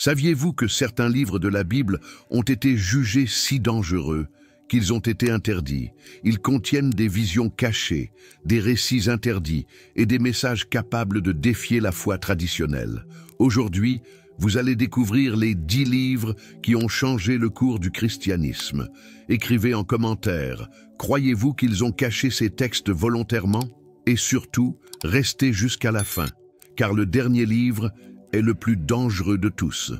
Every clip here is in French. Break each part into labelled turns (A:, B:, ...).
A: Saviez-vous que certains livres de la Bible ont été jugés si dangereux qu'ils ont été interdits? Ils contiennent des visions cachées, des récits interdits et des messages capables de défier la foi traditionnelle. Aujourd'hui, vous allez découvrir les 10 livres qui ont changé le cours du christianisme. Écrivez en commentaire, croyez-vous qu'ils ont caché ces textes volontairement? Et surtout, restez jusqu'à la fin, car le dernier livre est le plus dangereux de tous.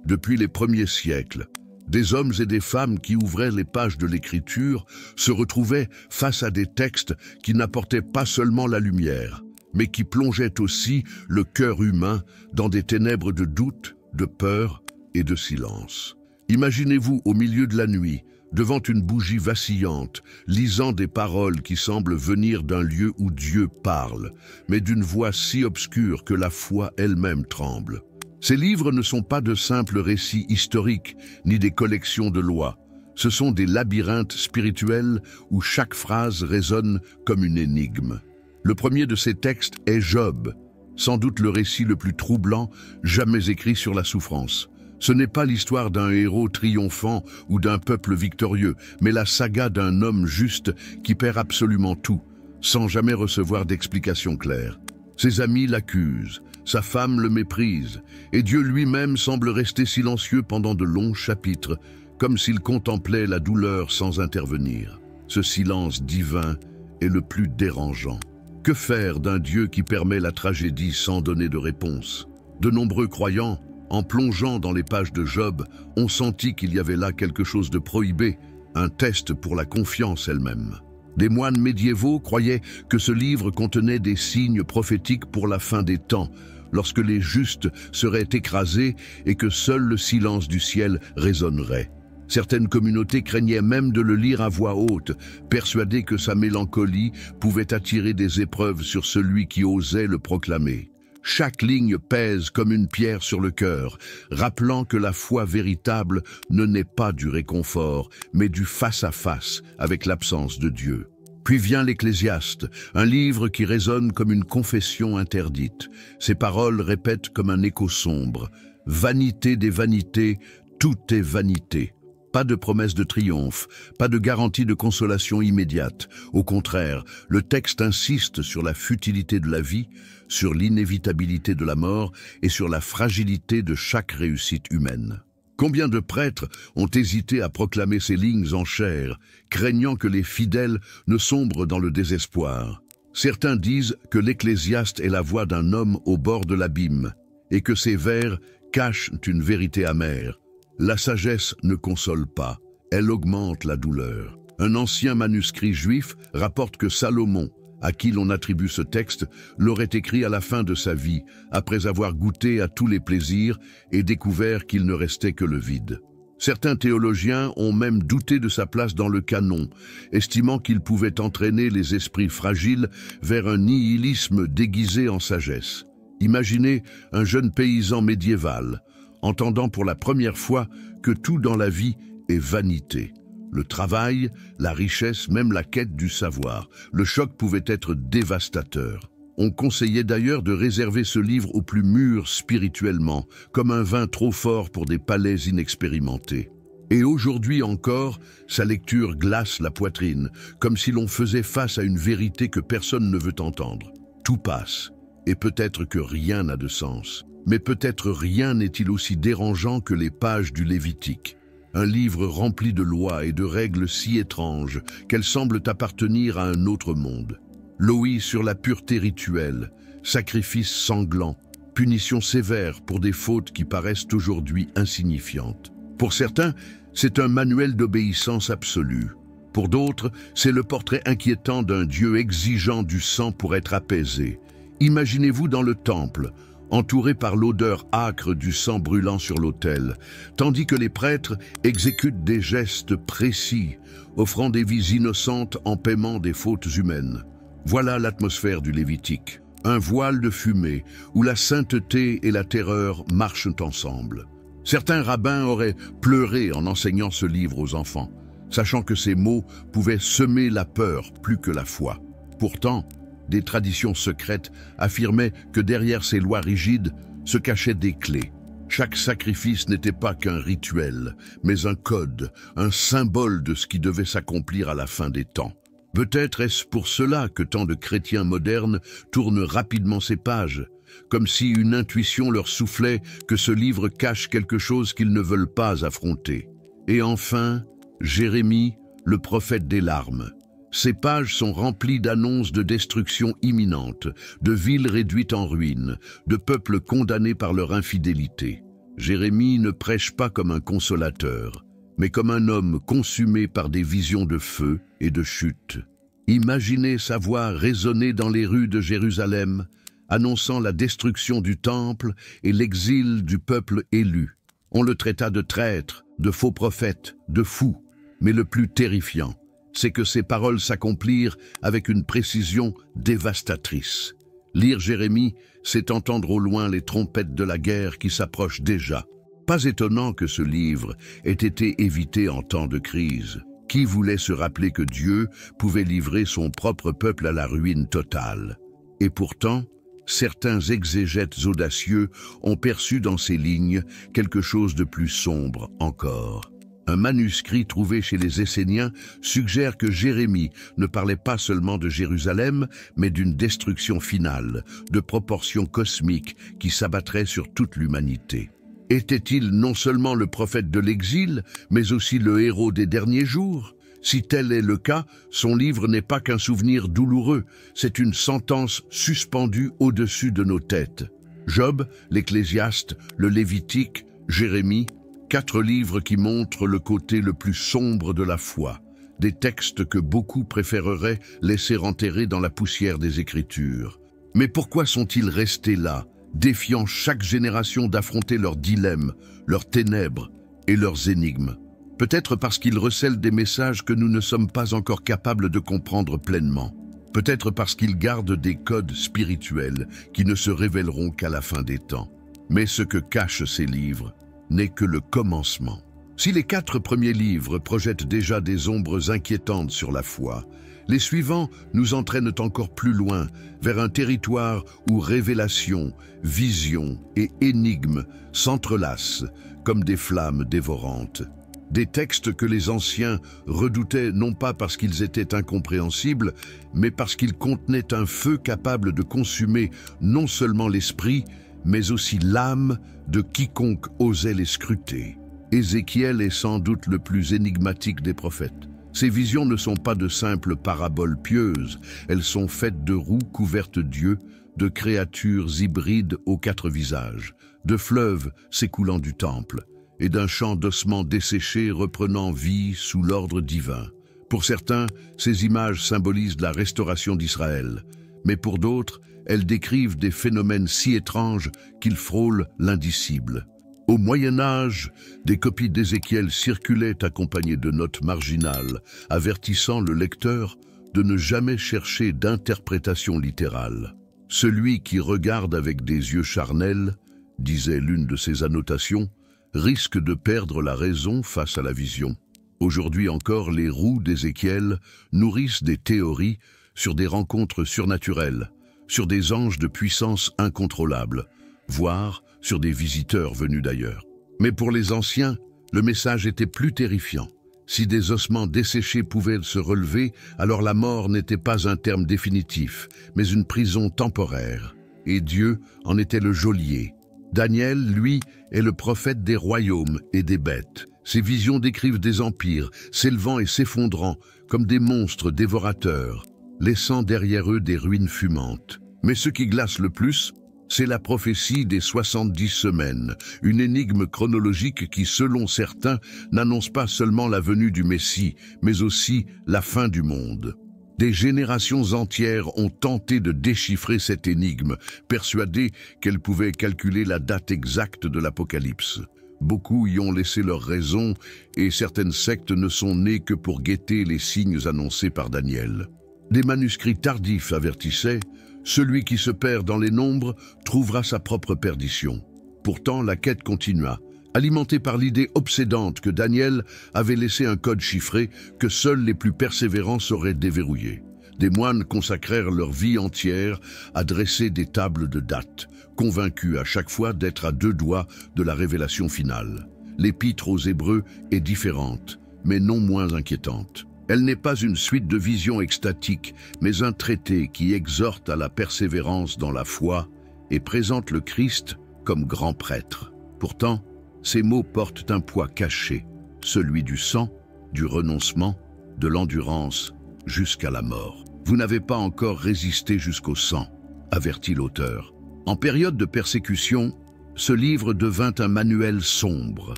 A: Depuis les premiers siècles, des hommes et des femmes qui ouvraient les pages de l'Écriture se retrouvaient face à des textes qui n'apportaient pas seulement la lumière, mais qui plongeaient aussi le cœur humain dans des ténèbres de doute, de peur et de silence. Imaginez-vous au milieu de la nuit, devant une bougie vacillante, lisant des paroles qui semblent venir d'un lieu où Dieu parle, mais d'une voix si obscure que la foi elle-même tremble. Ces livres ne sont pas de simples récits historiques, ni des collections de lois. Ce sont des labyrinthes spirituels où chaque phrase résonne comme une énigme. Le premier de ces textes est Job, sans doute le récit le plus troublant jamais écrit sur la souffrance. Ce n'est pas l'histoire d'un héros triomphant ou d'un peuple victorieux, mais la saga d'un homme juste qui perd absolument tout, sans jamais recevoir d'explication claire. Ses amis l'accusent, sa femme le méprise, et Dieu lui-même semble rester silencieux pendant de longs chapitres, comme s'il contemplait la douleur sans intervenir. Ce silence divin est le plus dérangeant. Que faire d'un Dieu qui permet la tragédie sans donner de réponse? De nombreux croyants, en plongeant dans les pages de Job, ont senti qu'il y avait là quelque chose de prohibé, un test pour la confiance elle-même. Des moines médiévaux croyaient que ce livre contenait des signes prophétiques pour la fin des temps, lorsque les justes seraient écrasés et que seul le silence du ciel résonnerait. Certaines communautés craignaient même de le lire à voix haute, persuadées que sa mélancolie pouvait attirer des épreuves sur celui qui osait le proclamer. Chaque ligne pèse comme une pierre sur le cœur, rappelant que la foi véritable ne naît pas du réconfort, mais du face-à-face avec l'absence de Dieu. Puis vient l'Ecclésiaste, un livre qui résonne comme une confession interdite. Ses paroles répètent comme un écho sombre. « Vanité des vanités, tout est vanité ». Pas de promesse de triomphe, pas de garantie de consolation immédiate. Au contraire, le texte insiste sur la futilité de la vie, sur l'inévitabilité de la mort et sur la fragilité de chaque réussite humaine. Combien de prêtres ont hésité à proclamer ces lignes en chair, craignant que les fidèles ne sombrent dans le désespoir? Certains disent que l'Ecclésiaste est la voix d'un homme au bord de l'abîme et que ses vers cachent une vérité amère. La sagesse ne console pas, elle augmente la douleur. Un ancien manuscrit juif rapporte que Salomon, à qui l'on attribue ce texte, l'aurait écrit à la fin de sa vie, après avoir goûté à tous les plaisirs et découvert qu'il ne restait que le vide. Certains théologiens ont même douté de sa place dans le canon, estimant qu'il pouvait entraîner les esprits fragiles vers un nihilisme déguisé en sagesse. Imaginez un jeune paysan médiéval, entendant pour la première fois que tout dans la vie est vanité. Le travail, la richesse, même la quête du savoir. Le choc pouvait être dévastateur. On conseillait d'ailleurs de réserver ce livre aux plus mûrs spirituellement, comme un vin trop fort pour des palais inexpérimentés. Et aujourd'hui encore, sa lecture glace la poitrine, comme si l'on faisait face à une vérité que personne ne veut entendre. Tout passe, et peut-être que rien n'a de sens. Mais peut-être rien n'est-il aussi dérangeant que les pages du Lévitique. Un livre rempli de lois et de règles si étranges qu'elles semblent appartenir à un autre monde. Lois sur la pureté rituelle, sacrifices sanglants, punitions sévères pour des fautes qui paraissent aujourd'hui insignifiantes. Pour certains, c'est un manuel d'obéissance absolue. Pour d'autres, c'est le portrait inquiétant d'un Dieu exigeant du sang pour être apaisé. Imaginez-vous dans le temple, entouré par l'odeur âcre du sang brûlant sur l'autel, tandis que les prêtres exécutent des gestes précis, offrant des vies innocentes en paiement des fautes humaines. Voilà l'atmosphère du Lévitique, un voile de fumée où la sainteté et la terreur marchent ensemble. Certains rabbins auraient pleuré en enseignant ce livre aux enfants, sachant que ces mots pouvaient semer la peur plus que la foi. Pourtant, des traditions secrètes affirmaient que derrière ces lois rigides se cachaient des clés. Chaque sacrifice n'était pas qu'un rituel, mais un code, un symbole de ce qui devait s'accomplir à la fin des temps. Peut-être est-ce pour cela que tant de chrétiens modernes tournent rapidement ces pages, comme si une intuition leur soufflait que ce livre cache quelque chose qu'ils ne veulent pas affronter. Et enfin, Jérémie, le prophète des larmes. Ces pages sont remplies d'annonces de destruction imminente, de villes réduites en ruines, de peuples condamnés par leur infidélité. Jérémie ne prêche pas comme un consolateur, mais comme un homme consumé par des visions de feu et de chute. Imaginez sa voix résonner dans les rues de Jérusalem, annonçant la destruction du temple et l'exil du peuple élu. On le traita de traître, de faux prophète, de fou, mais le plus terrifiant, c'est que ces paroles s'accomplirent avec une précision dévastatrice. Lire Jérémie, c'est entendre au loin les trompettes de la guerre qui s'approchent déjà. Pas étonnant que ce livre ait été évité en temps de crise. Qui voulait se rappeler que Dieu pouvait livrer son propre peuple à la ruine totale? Et pourtant, certains exégètes audacieux ont perçu dans ces lignes quelque chose de plus sombre encore. Un manuscrit trouvé chez les Esséniens suggère que Jérémie ne parlait pas seulement de Jérusalem, mais d'une destruction finale, de proportions cosmiques qui s'abattraient sur toute l'humanité. Était-il non seulement le prophète de l'exil, mais aussi le héros des derniers jours? Si tel est le cas, son livre n'est pas qu'un souvenir douloureux, c'est une sentence suspendue au-dessus de nos têtes. Job, l'Ecclésiaste, le Lévitique, Jérémie, 4 livres qui montrent le côté le plus sombre de la foi, des textes que beaucoup préféreraient laisser enterrer dans la poussière des Écritures. Mais pourquoi sont-ils restés là, défiant chaque génération d'affronter leurs dilemmes, leurs ténèbres et leurs énigmes? Peut-être parce qu'ils recèlent des messages que nous ne sommes pas encore capables de comprendre pleinement. Peut-être parce qu'ils gardent des codes spirituels qui ne se révéleront qu'à la fin des temps. Mais ce que cachent ces livres n'est que le commencement. Si les 4 premiers livres projettent déjà des ombres inquiétantes sur la foi, les suivants nous entraînent encore plus loin, vers un territoire où révélation, vision et énigmes s'entrelacent comme des flammes dévorantes. Des textes que les anciens redoutaient non pas parce qu'ils étaient incompréhensibles, mais parce qu'ils contenaient un feu capable de consumer non seulement l'esprit, mais aussi l'âme de quiconque osait les scruter. Ézéchiel est sans doute le plus énigmatique des prophètes. Ces visions ne sont pas de simples paraboles pieuses, elles sont faites de roues couvertes d'yeux, de créatures hybrides aux 4 visages, de fleuves s'écoulant du temple, et d'un champ d'ossements desséchés reprenant vie sous l'ordre divin. Pour certains, ces images symbolisent la restauration d'Israël, mais pour d'autres, elles décrivent des phénomènes si étranges qu'ils frôlent l'indicible. Au Moyen-Âge, des copies d'Ézéchiel circulaient accompagnées de notes marginales, avertissant le lecteur de ne jamais chercher d'interprétation littérale. « Celui qui regarde avec des yeux charnels, disait l'une de ses annotations, risque de perdre la raison face à la vision. » Aujourd'hui encore, les roues d'Ézéchiel nourrissent des théories sur des rencontres surnaturelles, sur des anges de puissance incontrôlable, voire sur des visiteurs venus d'ailleurs. Mais pour les anciens, le message était plus terrifiant. Si des ossements desséchés pouvaient se relever, alors la mort n'était pas un terme définitif, mais une prison temporaire. Et Dieu en était le geôlier. Daniel, lui, est le prophète des royaumes et des bêtes. Ses visions décrivent des empires, s'élevant et s'effondrant comme des monstres dévorateurs, laissant derrière eux des ruines fumantes. Mais ce qui glace le plus, c'est la prophétie des 70 semaines, une énigme chronologique qui, selon certains, n'annonce pas seulement la venue du Messie, mais aussi la fin du monde. Des générations entières ont tenté de déchiffrer cette énigme, persuadées qu'elle pouvait calculer la date exacte de l'Apocalypse. Beaucoup y ont laissé leur raison, et certaines sectes ne sont nées que pour guetter les signes annoncés par Daniel. Des manuscrits tardifs avertissaient « Celui qui se perd dans les nombres trouvera sa propre perdition ». Pourtant, la quête continua, alimentée par l'idée obsédante que Daniel avait laissé un code chiffré que seuls les plus persévérants sauraient déverrouiller. Des moines consacrèrent leur vie entière à dresser des tables de date, convaincus à chaque fois d'être à deux doigts de la révélation finale. L'Épître aux Hébreux est différente, mais non moins inquiétante. Elle n'est pas une suite de visions extatiques, mais un traité qui exhorte à la persévérance dans la foi et présente le Christ comme grand prêtre. Pourtant, ces mots portent un poids caché, celui du sang, du renoncement, de l'endurance, jusqu'à la mort. Vous n'avez pas encore résisté jusqu'au sang, avertit l'auteur. En période de persécution, ce livre devint un manuel sombre,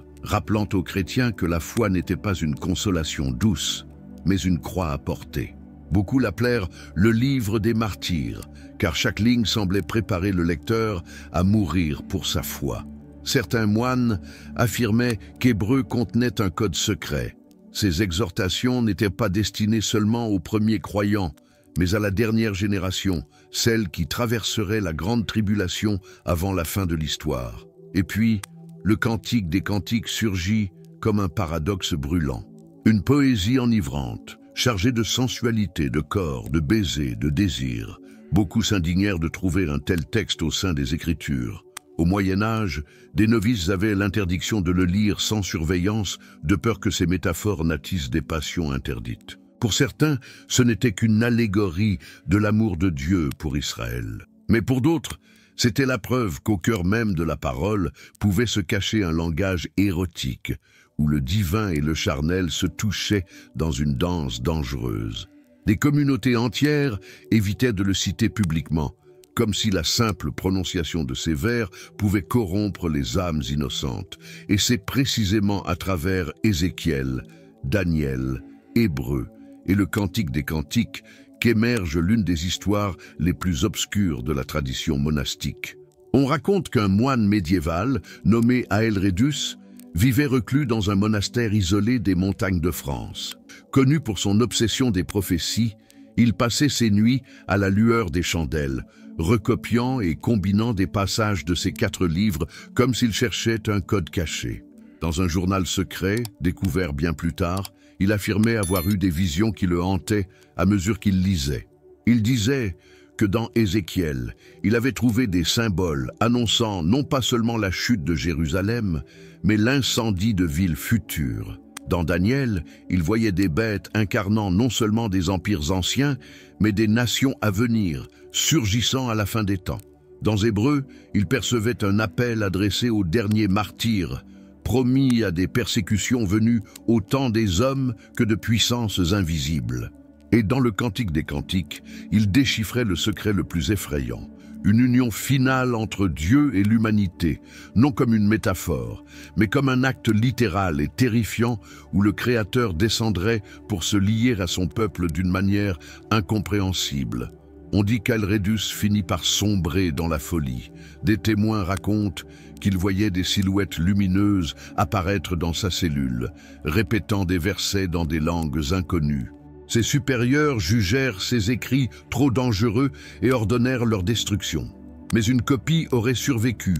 A: rappelant aux chrétiens que la foi n'était pas une consolation douce, mais une croix à porter. Beaucoup l'appelèrent le livre des martyrs, car chaque ligne semblait préparer le lecteur à mourir pour sa foi. Certains moines affirmaient qu'Hébreux contenait un code secret. Ces exhortations n'étaient pas destinées seulement aux premiers croyants, mais à la dernière génération, celle qui traverserait la grande tribulation avant la fin de l'histoire. Et puis, le Cantique des Cantiques surgit comme un paradoxe brûlant. Une poésie enivrante, chargée de sensualité, de corps, de baisers, de désirs. Beaucoup s'indignèrent de trouver un tel texte au sein des Écritures. Au Moyen-Âge, des novices avaient l'interdiction de le lire sans surveillance, de peur que ces métaphores n'attisent des passions interdites. Pour certains, ce n'était qu'une allégorie de l'amour de Dieu pour Israël. Mais pour d'autres, c'était la preuve qu'au cœur même de la parole pouvait se cacher un langage érotique, où le divin et le charnel se touchaient dans une danse dangereuse. Des communautés entières évitaient de le citer publiquement, comme si la simple prononciation de ces vers pouvait corrompre les âmes innocentes. Et c'est précisément à travers Ézéchiel, Daniel, Hébreux et le Cantique des Cantiques qu'émerge l'une des histoires les plus obscures de la tradition monastique. On raconte qu'un moine médiéval, nommé Aelredus, vivait reclus dans un monastère isolé des montagnes de France. Connu pour son obsession des prophéties, il passait ses nuits à la lueur des chandelles, recopiant et combinant des passages de ses 4 livres comme s'il cherchait un code caché. Dans un journal secret, découvert bien plus tard, il affirmait avoir eu des visions qui le hantaient à mesure qu'il lisait. Il disait que dans Ézéchiel, il avait trouvé des symboles annonçant non pas seulement la chute de Jérusalem, mais l'incendie de villes futures. Dans Daniel, il voyait des bêtes incarnant non seulement des empires anciens, mais des nations à venir, surgissant à la fin des temps. Dans Hébreux, il percevait un appel adressé aux derniers martyrs, promis à des persécutions venues autant des hommes que de puissances invisibles. Et dans le Cantique des Cantiques, il déchiffrait le secret le plus effrayant, une union finale entre Dieu et l'humanité, non comme une métaphore, mais comme un acte littéral et terrifiant où le Créateur descendrait pour se lier à son peuple d'une manière incompréhensible. On dit qu'Aelredus finit par sombrer dans la folie. Des témoins racontent qu'il voyait des silhouettes lumineuses apparaître dans sa cellule, répétant des versets dans des langues inconnues. Ses supérieurs jugèrent ses écrits trop dangereux et ordonnèrent leur destruction. Mais une copie aurait survécu,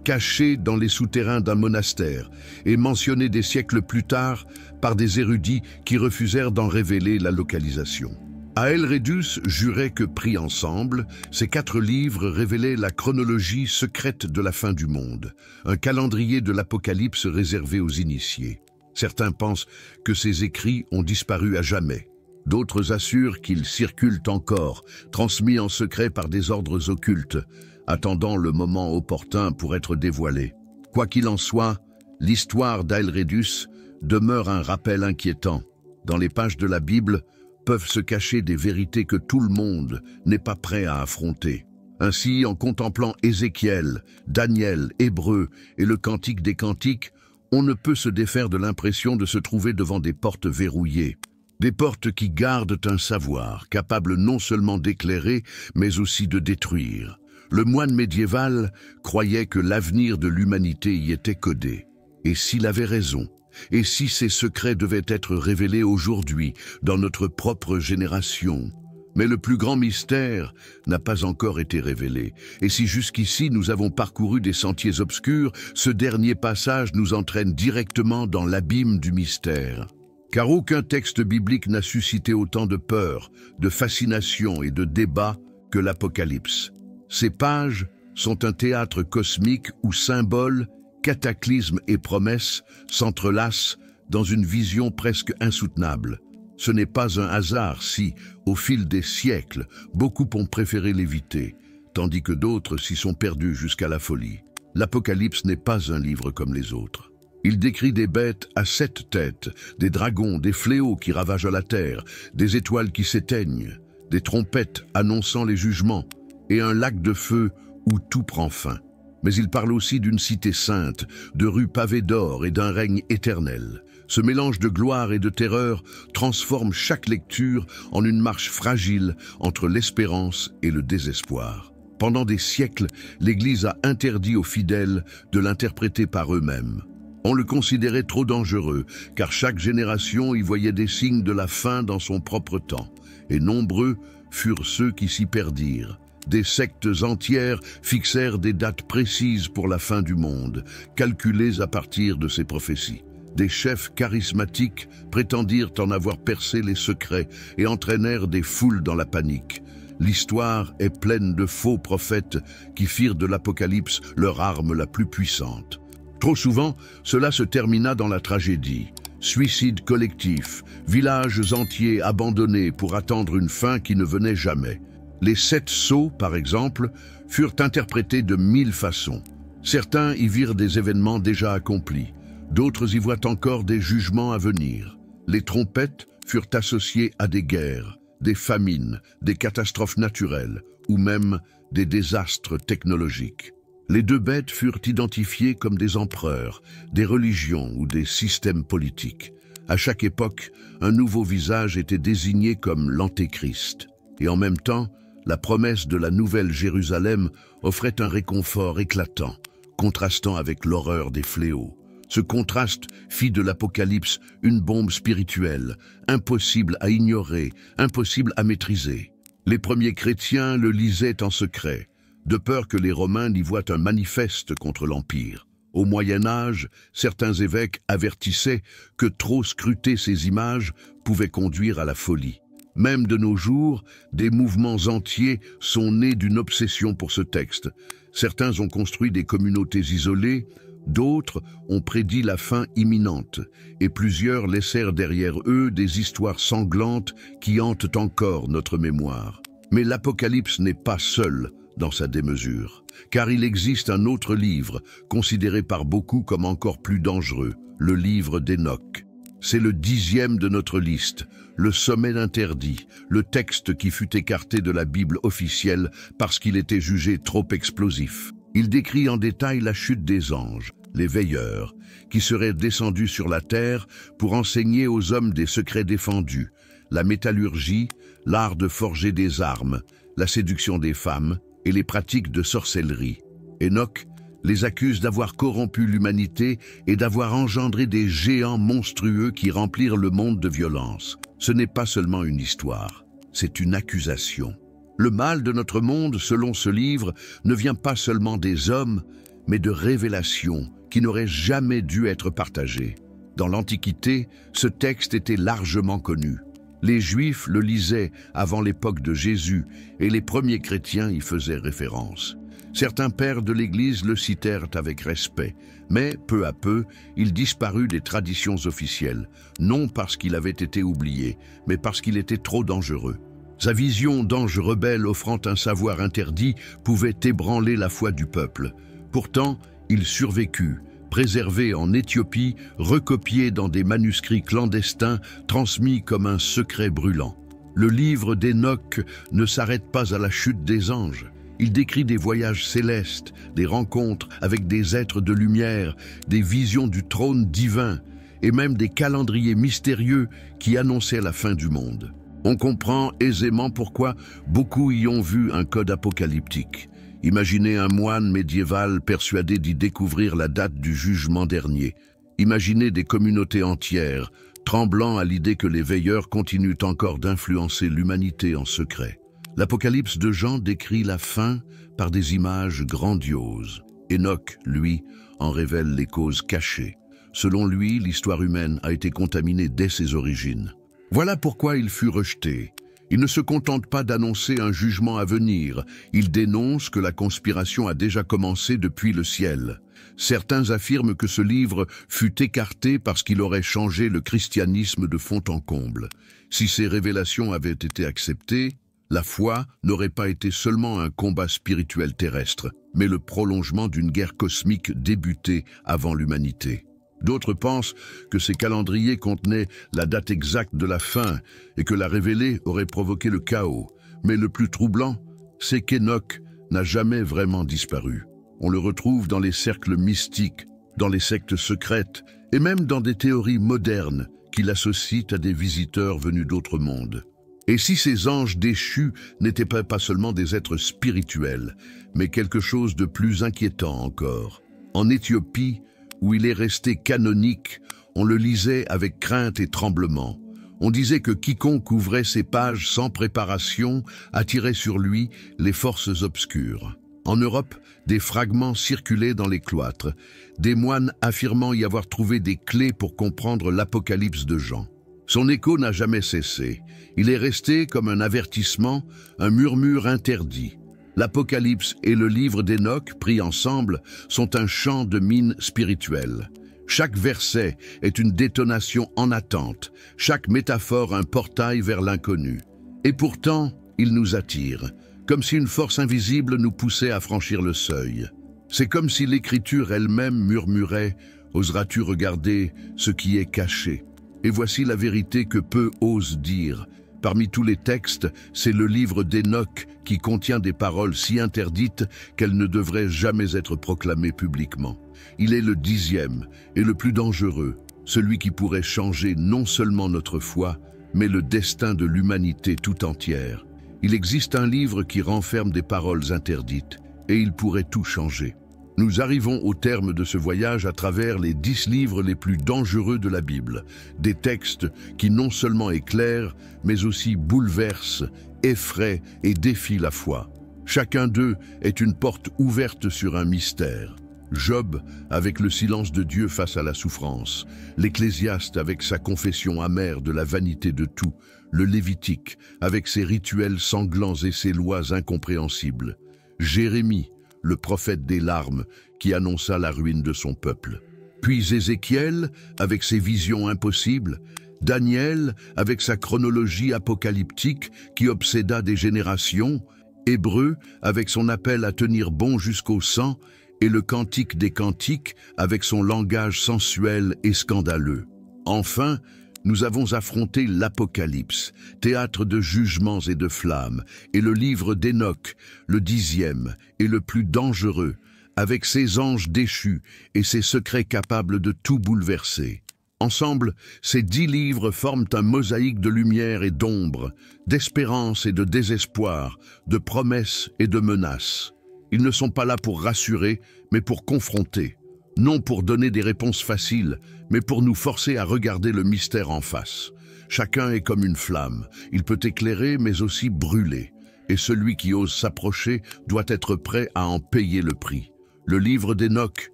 A: cachée dans les souterrains d'un monastère, et mentionnée des siècles plus tard par des érudits qui refusèrent d'en révéler la localisation. Aelredus jurait que, pris ensemble, ces 4 livres révélaient la chronologie secrète de la fin du monde, un calendrier de l'Apocalypse réservé aux initiés. Certains pensent que ces écrits ont disparu à jamais. D'autres assurent qu'ils circulent encore, transmis en secret par des ordres occultes, attendant le moment opportun pour être dévoilés. Quoi qu'il en soit, l'histoire d'Aelredus demeure un rappel inquiétant. Dans les pages de la Bible peuvent se cacher des vérités que tout le monde n'est pas prêt à affronter. Ainsi, en contemplant Ézéchiel, Daniel, Hébreux et le Cantique des Cantiques, on ne peut se défaire de l'impression de se trouver devant des portes verrouillées. Des portes qui gardent un savoir, capable non seulement d'éclairer, mais aussi de détruire. Le moine médiéval croyait que l'avenir de l'humanité y était codé. Et s'il avait raison, et si ces secrets devaient être révélés aujourd'hui, dans notre propre génération? Mais le plus grand mystère n'a pas encore été révélé. Et si jusqu'ici nous avons parcouru des sentiers obscurs, ce dernier passage nous entraîne directement dans l'abîme du mystère. Car aucun texte biblique n'a suscité autant de peur, de fascination et de débat que l'Apocalypse. Ces pages sont un théâtre cosmique où symboles, cataclysmes et promesses s'entrelacent dans une vision presque insoutenable. Ce n'est pas un hasard si, au fil des siècles, beaucoup ont préféré l'éviter, tandis que d'autres s'y sont perdus jusqu'à la folie. L'Apocalypse n'est pas un livre comme les autres. Il décrit des bêtes à 7 têtes, des dragons, des fléaux qui ravagent la terre, des étoiles qui s'éteignent, des trompettes annonçant les jugements, et un lac de feu où tout prend fin. Mais il parle aussi d'une cité sainte, de rues pavées d'or et d'un règne éternel. Ce mélange de gloire et de terreur transforme chaque lecture en une marche fragile entre l'espérance et le désespoir. Pendant des siècles, l'Église a interdit aux fidèles de l'interpréter par eux-mêmes. On le considérait trop dangereux, car chaque génération y voyait des signes de la fin dans son propre temps, et nombreux furent ceux qui s'y perdirent. Des sectes entières fixèrent des dates précises pour la fin du monde, calculées à partir de ces prophéties. Des chefs charismatiques prétendirent en avoir percé les secrets et entraînèrent des foules dans la panique. L'histoire est pleine de faux prophètes qui firent de l'Apocalypse leur arme la plus puissante. Trop souvent, cela se termina dans la tragédie. Suicides collectifs, villages entiers abandonnés pour attendre une fin qui ne venait jamais. Les 7 sceaux, par exemple, furent interprétés de 1000 façons. Certains y virent des événements déjà accomplis, d'autres y voient encore des jugements à venir. Les trompettes furent associées à des guerres, des famines, des catastrophes naturelles ou même des désastres technologiques. Les 2 bêtes furent identifiées comme des empereurs, des religions ou des systèmes politiques. À chaque époque, un nouveau visage était désigné comme l'Antéchrist. Et en même temps, la promesse de la Nouvelle Jérusalem offrait un réconfort éclatant, contrastant avec l'horreur des fléaux. Ce contraste fit de l'Apocalypse une bombe spirituelle, impossible à ignorer, impossible à maîtriser. Les premiers chrétiens le lisaient en secret, de peur que les Romains n'y voient un manifeste contre l'Empire. Au Moyen Âge, certains évêques avertissaient que trop scruter ces images pouvait conduire à la folie. Même de nos jours, des mouvements entiers sont nés d'une obsession pour ce texte. Certains ont construit des communautés isolées, d'autres ont prédit la fin imminente, et plusieurs laissèrent derrière eux des histoires sanglantes qui hantent encore notre mémoire. Mais l'Apocalypse n'est pas seul dans sa démesure, car il existe un autre livre, considéré par beaucoup comme encore plus dangereux, le livre d'Enoch. C'est le 10e de notre liste, le sommet interdit, le texte qui fut écarté de la Bible officielle parce qu'il était jugé trop explosif. Il décrit en détail la chute des anges, les veilleurs, qui seraient descendus sur la terre pour enseigner aux hommes des secrets défendus, la métallurgie, l'art de forger des armes, la séduction des femmes et les pratiques de sorcellerie. Enoch les accuse d'avoir corrompu l'humanité et d'avoir engendré des géants monstrueux qui remplirent le monde de violence. Ce n'est pas seulement une histoire, c'est une accusation. Le mal de notre monde, selon ce livre, ne vient pas seulement des hommes, mais de révélations qui n'auraient jamais dû être partagées. Dans l'Antiquité, ce texte était largement connu. Les Juifs le lisaient avant l'époque de Jésus et les premiers chrétiens y faisaient référence. Certains pères de l'Église le citèrent avec respect, mais peu à peu, il disparut des traditions officielles, non parce qu'il avait été oublié, mais parce qu'il était trop dangereux. Sa vision d'ange rebelle offrant un savoir interdit pouvait ébranler la foi du peuple. Pourtant, il survécut, préservé en Éthiopie, recopié dans des manuscrits clandestins, transmis comme un secret brûlant. Le livre d'Enoch ne s'arrête pas à la chute des anges. Il décrit des voyages célestes, des rencontres avec des êtres de lumière, des visions du trône divin et même des calendriers mystérieux qui annonçaient la fin du monde. On comprend aisément pourquoi beaucoup y ont vu un code apocalyptique. Imaginez un moine médiéval persuadé d'y découvrir la date du jugement dernier. Imaginez des communautés entières, tremblant à l'idée que les veilleurs continuent encore d'influencer l'humanité en secret. L'Apocalypse de Jean décrit la fin par des images grandioses. Enoch, lui, en révèle les causes cachées. Selon lui, l'histoire humaine a été contaminée dès ses origines. Voilà pourquoi il fut rejeté. Il ne se contente pas d'annoncer un jugement à venir, il dénonce que la conspiration a déjà commencé depuis le ciel. Certains affirment que ce livre fut écarté parce qu'il aurait changé le christianisme de fond en comble. Si ces révélations avaient été acceptées, la foi n'aurait pas été seulement un combat spirituel terrestre, mais le prolongement d'une guerre cosmique débutée avant l'humanité. D'autres pensent que ces calendriers contenaient la date exacte de la fin et que la révélée aurait provoqué le chaos. Mais le plus troublant, c'est qu'Enoch n'a jamais vraiment disparu. On le retrouve dans les cercles mystiques, dans les sectes secrètes et même dans des théories modernes qui l'associent à des visiteurs venus d'autres mondes. Et si ces anges déchus n'étaient pas seulement des êtres spirituels, mais quelque chose de plus inquiétant encore? En Éthiopie, où il est resté canonique, on le lisait avec crainte et tremblement. On disait que quiconque ouvrait ces pages sans préparation attirait sur lui les forces obscures. En Europe, des fragments circulaient dans les cloîtres, des moines affirmant y avoir trouvé des clés pour comprendre l'Apocalypse de Jean. Son écho n'a jamais cessé. Il est resté comme un avertissement, un murmure interdit. L'Apocalypse et le livre d'Enoch, pris ensemble, sont un chant de mine spirituelle. Chaque verset est une détonation en attente, chaque métaphore un portail vers l'inconnu. Et pourtant, il nous attire, comme si une force invisible nous poussait à franchir le seuil. C'est comme si l'Écriture elle-même murmurait « Oseras-tu regarder ce qui est caché ?» Et voici la vérité que peu osent dire. Parmi tous les textes, c'est le livre d'Enoch qui contient des paroles si interdites qu'elles ne devraient jamais être proclamées publiquement. Il est le 10e et le plus dangereux, celui qui pourrait changer non seulement notre foi, mais le destin de l'humanité tout entière. Il existe un livre qui renferme des paroles interdites, et il pourrait tout changer. Nous arrivons au terme de ce voyage à travers les 10 livres les plus dangereux de la Bible, des textes qui non seulement éclairent, mais aussi bouleversent, effraient et défient la foi. Chacun d'eux est une porte ouverte sur un mystère. Job avec le silence de Dieu face à la souffrance, l'Ecclésiaste avec sa confession amère de la vanité de tout, le Lévitique avec ses rituels sanglants et ses lois incompréhensibles, Jérémie, le prophète des larmes qui annonça la ruine de son peuple. Puis Ézéchiel, avec ses visions impossibles, Daniel, avec sa chronologie apocalyptique qui obséda des générations, Hébreu, avec son appel à tenir bon jusqu'au sang, et le Cantique des Cantiques, avec son langage sensuel et scandaleux. Enfin, nous avons affronté l'Apocalypse, théâtre de jugements et de flammes, et le livre d'Enoch, le 10e et le plus dangereux, avec ses anges déchus et ses secrets capables de tout bouleverser. Ensemble, ces 10 livres forment un mosaïque de lumière et d'ombre, d'espérance et de désespoir, de promesses et de menaces. Ils ne sont pas là pour rassurer, mais pour confronter. Non pour donner des réponses faciles, mais pour nous forcer à regarder le mystère en face. Chacun est comme une flamme, il peut éclairer mais aussi brûler. Et celui qui ose s'approcher doit être prêt à en payer le prix. Le livre d'Enoch,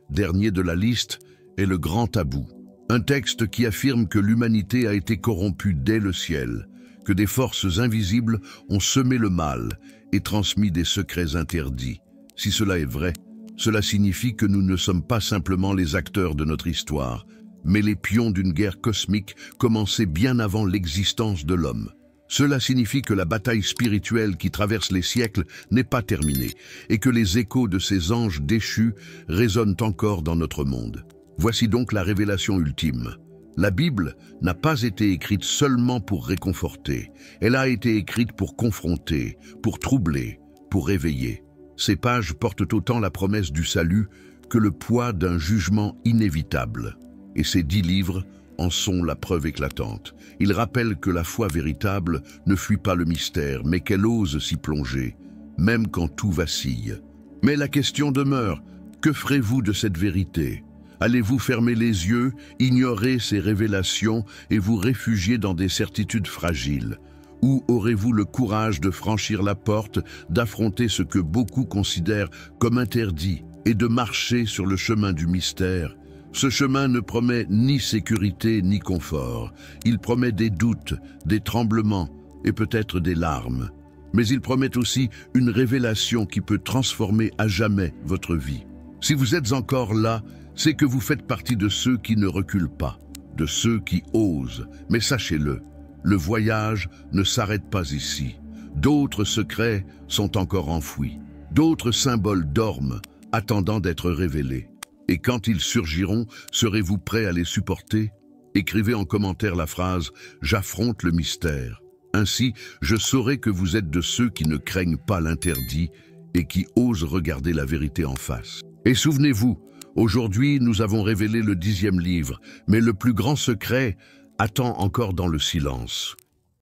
A: dernier de la liste, est le grand tabou. Un texte qui affirme que l'humanité a été corrompue dès le ciel, que des forces invisibles ont semé le mal et transmis des secrets interdits. Si cela est vrai, cela signifie que nous ne sommes pas simplement les acteurs de notre histoire, mais les pions d'une guerre cosmique commencée bien avant l'existence de l'homme. Cela signifie que la bataille spirituelle qui traverse les siècles n'est pas terminée et que les échos de ces anges déchus résonnent encore dans notre monde. Voici donc la révélation ultime. La Bible n'a pas été écrite seulement pour réconforter, elle a été écrite pour confronter, pour troubler, pour réveiller. Ces pages portent autant la promesse du salut que le poids d'un jugement inévitable. Et ces 10 livres en sont la preuve éclatante. Ils rappellent que la foi véritable ne fuit pas le mystère, mais qu'elle ose s'y plonger, même quand tout vacille. Mais la question demeure, que ferez-vous de cette vérité? Allez-vous fermer les yeux, ignorer ces révélations et vous réfugier dans des certitudes fragiles? Ou aurez-vous le courage de franchir la porte, d'affronter ce que beaucoup considèrent comme interdit et de marcher sur le chemin du mystère, Ce chemin ne promet ni sécurité ni confort. Il promet des doutes, des tremblements et peut-être des larmes. Mais il promet aussi une révélation qui peut transformer à jamais votre vie. Si vous êtes encore là, c'est que vous faites partie de ceux qui ne reculent pas, de ceux qui osent. Mais sachez-le, le voyage ne s'arrête pas ici. D'autres secrets sont encore enfouis. D'autres symboles dorment, attendant d'être révélés. Et quand ils surgiront, serez-vous prêt à les supporter? Écrivez en commentaire la phrase « J'affronte le mystère ». Ainsi, je saurai que vous êtes de ceux qui ne craignent pas l'interdit et qui osent regarder la vérité en face. Et souvenez-vous, aujourd'hui nous avons révélé le 10e livre, mais le plus grand secret attend encore dans le silence.